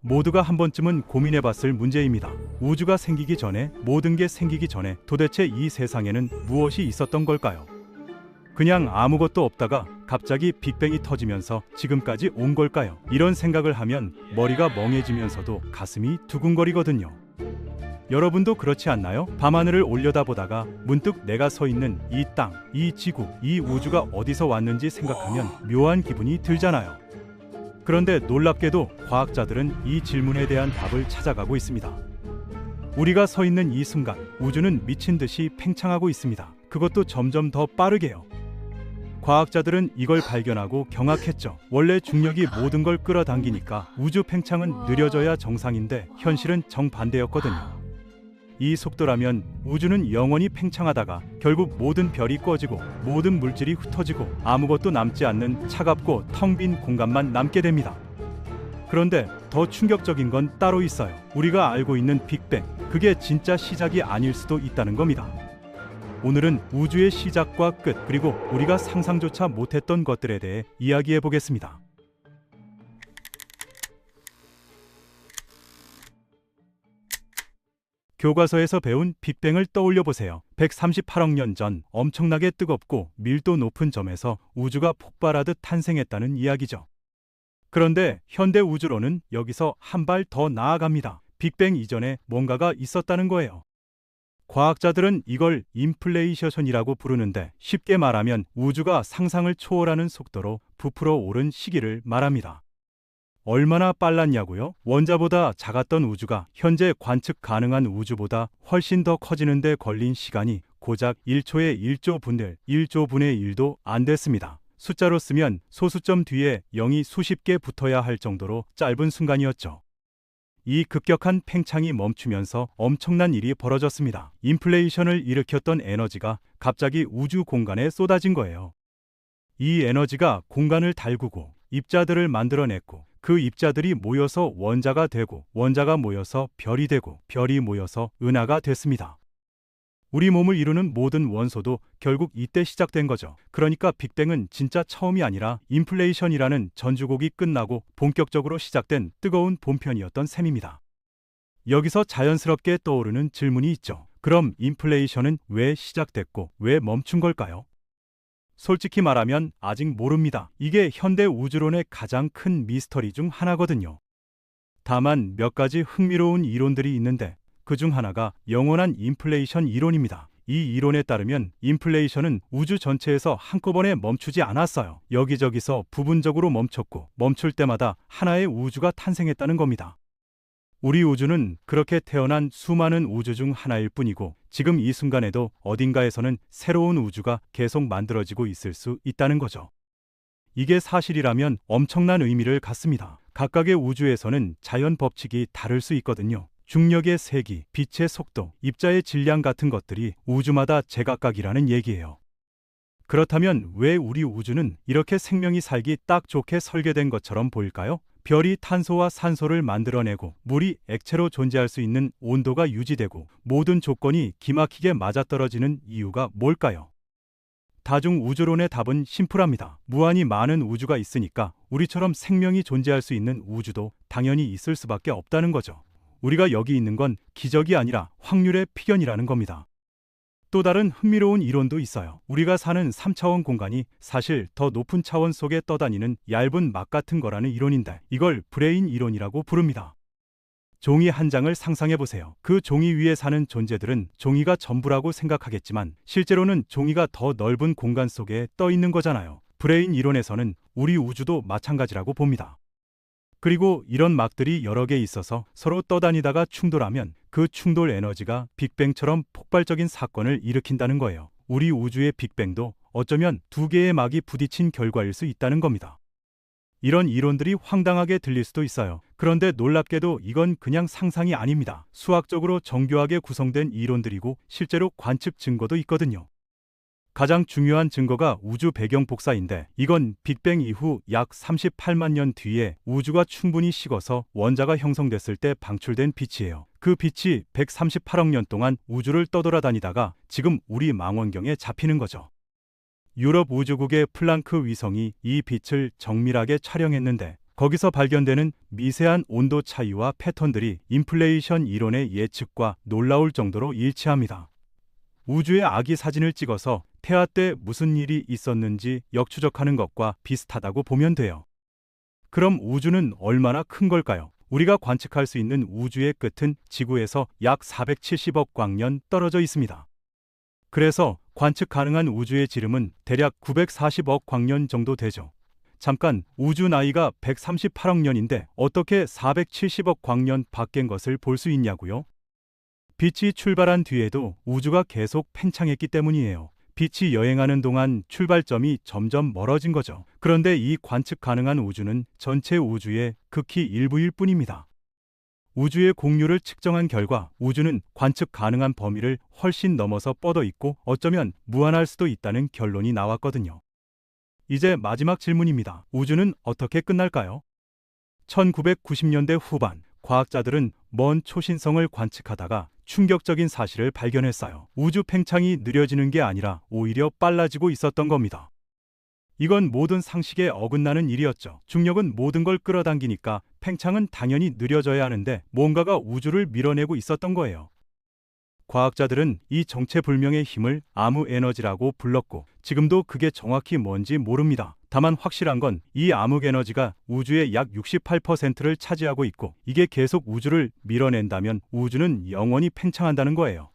모두가 한 번쯤은 고민해봤을 문제입니다. 우주가 생기기 전에, 모든 게 생기기 전에 도대체 이 세상에는 무엇이 있었던 걸까요? 그냥 아무것도 없다가 갑자기 빅뱅이 터지면서 지금까지 온 걸까요? 이런 생각을 하면 머리가 멍해지면서도 가슴이 두근거리거든요. 여러분도 그렇지 않나요? 밤하늘을 올려다보다가 문득 내가 서 있는 이 땅, 이 지구, 이 우주가 어디서 왔는지 생각하면 묘한 기분이 들잖아요. 그런데 놀랍게도 과학자들은 이 질문에 대한 답을 찾아가고 있습니다. 우리가 서 있는 이 순간 우주는 미친 듯이 팽창하고 있습니다. 그것도 점점 더 빠르게요. 과학자들은 이걸 발견하고 경악했죠. 원래 중력이 모든 걸 끌어당기니까 우주 팽창은 느려져야 정상인데 현실은 정반대였거든요. 이 속도라면 우주는 영원히 팽창하다가 결국 모든 별이 꺼지고 모든 물질이 흩어지고 아무것도 남지 않는 차갑고 텅 빈 공간만 남게 됩니다. 그런데 더 충격적인 건 따로 있어요. 우리가 알고 있는 빅뱅, 그게 진짜 시작이 아닐 수도 있다는 겁니다. 오늘은 우주의 시작과 끝, 그리고 우리가 상상조차 못했던 것들에 대해 이야기해 보겠습니다. 교과서에서 배운 빅뱅을 떠올려 보세요. 138억 년 전 엄청나게 뜨겁고 밀도 높은 점에서 우주가 폭발하듯 탄생했다는 이야기죠. 그런데 현대 우주론은 여기서 한 발 더 나아갑니다. 빅뱅 이전에 뭔가가 있었다는 거예요. 과학자들은 이걸 인플레이션이라고 부르는데 쉽게 말하면 우주가 상상을 초월하는 속도로 부풀어 오른 시기를 말합니다. 얼마나 빨랐냐고요? 원자보다 작았던 우주가 현재 관측 가능한 우주보다 훨씬 더 커지는 데 걸린 시간이 고작 1초의 1조 분의 1조 분의 1도 안 됐습니다. 숫자로 쓰면 소수점 뒤에 0이 수십 개 붙어야 할 정도로 짧은 순간이었죠. 이 급격한 팽창이 멈추면서 엄청난 일이 벌어졌습니다. 인플레이션을 일으켰던 에너지가 갑자기 우주 공간에 쏟아진 거예요. 이 에너지가 공간을 달구고 입자들을 만들어냈고 그 입자들이 모여서 원자가 되고 원자가 모여서 별이 되고 별이 모여서 은하가 됐습니다. 우리 몸을 이루는 모든 원소도 결국 이때 시작된 거죠. 그러니까 빅뱅은 진짜 처음이 아니라 인플레이션이라는 전주곡이 끝나고 본격적으로 시작된 뜨거운 본편이었던 셈입니다. 여기서 자연스럽게 떠오르는 질문이 있죠. 그럼 인플레이션은 왜 시작됐고 왜 멈춘 걸까요? 솔직히 말하면 아직 모릅니다. 이게 현대 우주론의 가장 큰 미스터리 중 하나거든요. 다만 몇 가지 흥미로운 이론들이 있는데 그중 하나가 영원한 인플레이션 이론입니다. 이 이론에 따르면 인플레이션은 우주 전체에서 한꺼번에 멈추지 않았어요. 여기저기서 부분적으로 멈췄고 멈출 때마다 하나의 우주가 탄생했다는 겁니다. 우리 우주는 그렇게 태어난 수많은 우주 중 하나일 뿐이고 지금 이 순간에도 어딘가에서는 새로운 우주가 계속 만들어지고 있을 수 있다는 거죠. 이게 사실이라면 엄청난 의미를 갖습니다. 각각의 우주에서는 자연 법칙이 다를 수 있거든요. 중력의 세기, 빛의 속도, 입자의 질량 같은 것들이 우주마다 제각각이라는 얘기예요. 그렇다면 왜 우리 우주는 이렇게 생명이 살기 딱 좋게 설계된 것처럼 보일까요? 별이 탄소와 산소를 만들어내고 물이 액체로 존재할 수 있는 온도가 유지되고 모든 조건이 기막히게 맞아떨어지는 이유가 뭘까요? 다중우주론의 답은 심플합니다. 무한히 많은 우주가 있으니까 우리처럼 생명이 존재할 수 있는 우주도 당연히 있을 수밖에 없다는 거죠. 우리가 여기 있는 건 기적이 아니라 확률의 필연이라는 겁니다. 또 다른 흥미로운 이론도 있어요. 우리가 사는 3차원 공간이 사실 더 높은 차원 속에 떠다니는 얇은 막 같은 거라는 이론인데 이걸 브레인 이론이라고 부릅니다. 종이 한 장을 상상해 보세요. 그 종이 위에 사는 존재들은 종이가 전부라고 생각하겠지만 실제로는 종이가 더 넓은 공간 속에 떠 있는 거잖아요. 브레인 이론에서는 우리 우주도 마찬가지라고 봅니다. 그리고 이런 막들이 여러 개 있어서 서로 떠다니다가 충돌하면 그 충돌 에너지가 빅뱅처럼 폭발적인 사건을 일으킨다는 거예요. 우리 우주의 빅뱅도 어쩌면 두 개의 막이 부딪힌 결과일 수 있다는 겁니다. 이런 이론들이 황당하게 들릴 수도 있어요. 그런데 놀랍게도 이건 그냥 상상이 아닙니다. 수학적으로 정교하게 구성된 이론들이고 실제로 관측 증거도 있거든요. 가장 중요한 증거가 우주 배경 복사인데 이건 빅뱅 이후 약 38만 년 뒤에 우주가 충분히 식어서 원자가 형성됐을 때 방출된 빛이에요. 그 빛이 138억 년 동안 우주를 떠돌아다니다가 지금 우리 망원경에 잡히는 거죠. 유럽 우주국의 플랑크 위성이 이 빛을 정밀하게 촬영했는데 거기서 발견되는 미세한 온도 차이와 패턴들이 인플레이션 이론의 예측과 놀라울 정도로 일치합니다. 우주의 아기 사진을 찍어서 태아 때 무슨 일이 있었는지 역추적하는 것과 비슷하다고 보면 돼요. 그럼 우주는 얼마나 큰 걸까요? 우리가 관측할 수 있는 우주의 끝은 지구에서 약 470억 광년 떨어져 있습니다. 그래서 관측 가능한 우주의 지름은 대략 940억 광년 정도 되죠. 잠깐, 우주 나이가 138억 년인데 어떻게 470억 광년 밖인 것을 볼 수 있냐고요? 빛이 출발한 뒤에도 우주가 계속 팽창했기 때문이에요. 빛이 여행하는 동안 출발점이 점점 멀어진 거죠. 그런데 이 관측 가능한 우주는 전체 우주의 극히 일부일 뿐입니다. 우주의 공류를 측정한 결과 우주는 관측 가능한 범위를 훨씬 넘어서 뻗어 있고 어쩌면 무한할 수도 있다는 결론이 나왔거든요. 이제 마지막 질문입니다. 우주는 어떻게 끝날까요? 1990년대 후반, 과학자들은 먼 초신성을 관측하다가 충격적인 사실을 발견했어요. 우주 팽창이 느려지는 게 아니라 오히려 빨라지고 있었던 겁니다. 이건 모든 상식에 어긋나는 일이었죠. 중력은 모든 걸 끌어당기니까 팽창은 당연히 느려져야 하는데 뭔가가 우주를 밀어내고 있었던 거예요. 과학자들은 이 정체불명의 힘을 암흑 에너지라고 불렀고 지금도 그게 정확히 뭔지 모릅니다. 다만 확실한 건 이 암흑 에너지가 우주의 약 68%를 차지하고 있고 이게 계속 우주를 밀어낸다면 우주는 영원히 팽창한다는 거예요.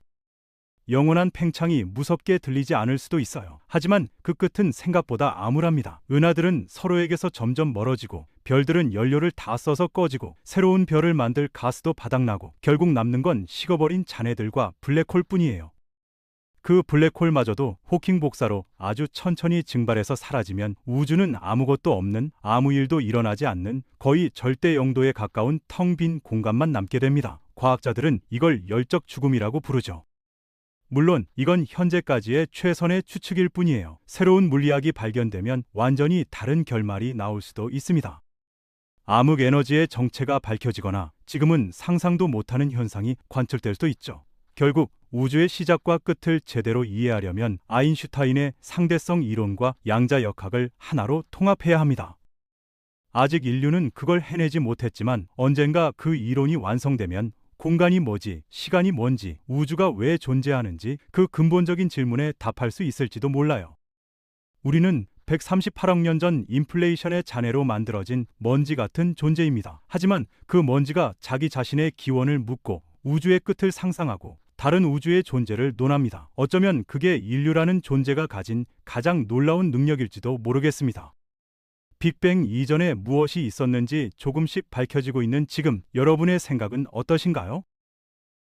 영원한 팽창이 무섭게 들리지 않을 수도 있어요. 하지만 그 끝은 생각보다 암울합니다. 은하들은 서로에게서 점점 멀어지고 별들은 연료를 다 써서 꺼지고 새로운 별을 만들 가스도 바닥나고 결국 남는 건 식어버린 잔해들과 블랙홀 뿐이에요. 그 블랙홀마저도 호킹 복사로 아주 천천히 증발해서 사라지면 우주는 아무것도 없는, 아무 일도 일어나지 않는 거의 절대 영도에 가까운 텅 빈 공간만 남게 됩니다. 과학자들은 이걸 열적 죽음이라고 부르죠. 물론 이건 현재까지의 최선의 추측일 뿐이에요. 새로운 물리학이 발견되면 완전히 다른 결말이 나올 수도 있습니다. 암흑 에너지의 정체가 밝혀지거나 지금은 상상도 못하는 현상이 관측될 수도 있죠. 결국 우주의 시작과 끝을 제대로 이해하려면 아인슈타인의 상대성 이론과 양자역학을 하나로 통합해야 합니다. 아직 인류는 그걸 해내지 못했지만 언젠가 그 이론이 완성되면 공간이 뭐지, 시간이 뭔지, 우주가 왜 존재하는지 그 근본적인 질문에 답할 수 있을지도 몰라요. 우리는 138억 년 전 인플레이션의 잔해로 만들어진 먼지 같은 존재입니다. 하지만 그 먼지가 자기 자신의 기원을 묻고 우주의 끝을 상상하고 다른 우주의 존재를 논합니다. 어쩌면 그게 인류라는 존재가 가진 가장 놀라운 능력일지도 모르겠습니다. 빅뱅 이전에 무엇이 있었는지 조금씩 밝혀지고 있는 지금 여러분의 생각은 어떠신가요?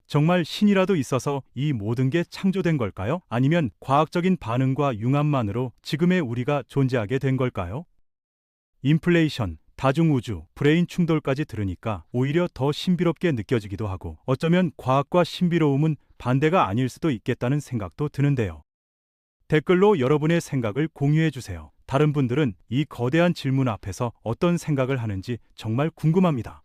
정말 신이라도 있어서 이 모든 게 창조된 걸까요? 아니면 과학적인 반응과 융합만으로 지금의 우리가 존재하게 된 걸까요? 인플레이션, 다중우주, 브레인 충돌까지 들으니까 오히려 더 신비롭게 느껴지기도 하고 어쩌면 과학과 신비로움은 반대가 아닐 수도 있겠다는 생각도 드는데요. 댓글로 여러분의 생각을 공유해 주세요. 다른 분들은 이 거대한 질문 앞에서 어떤 생각을 하는지 정말 궁금합니다.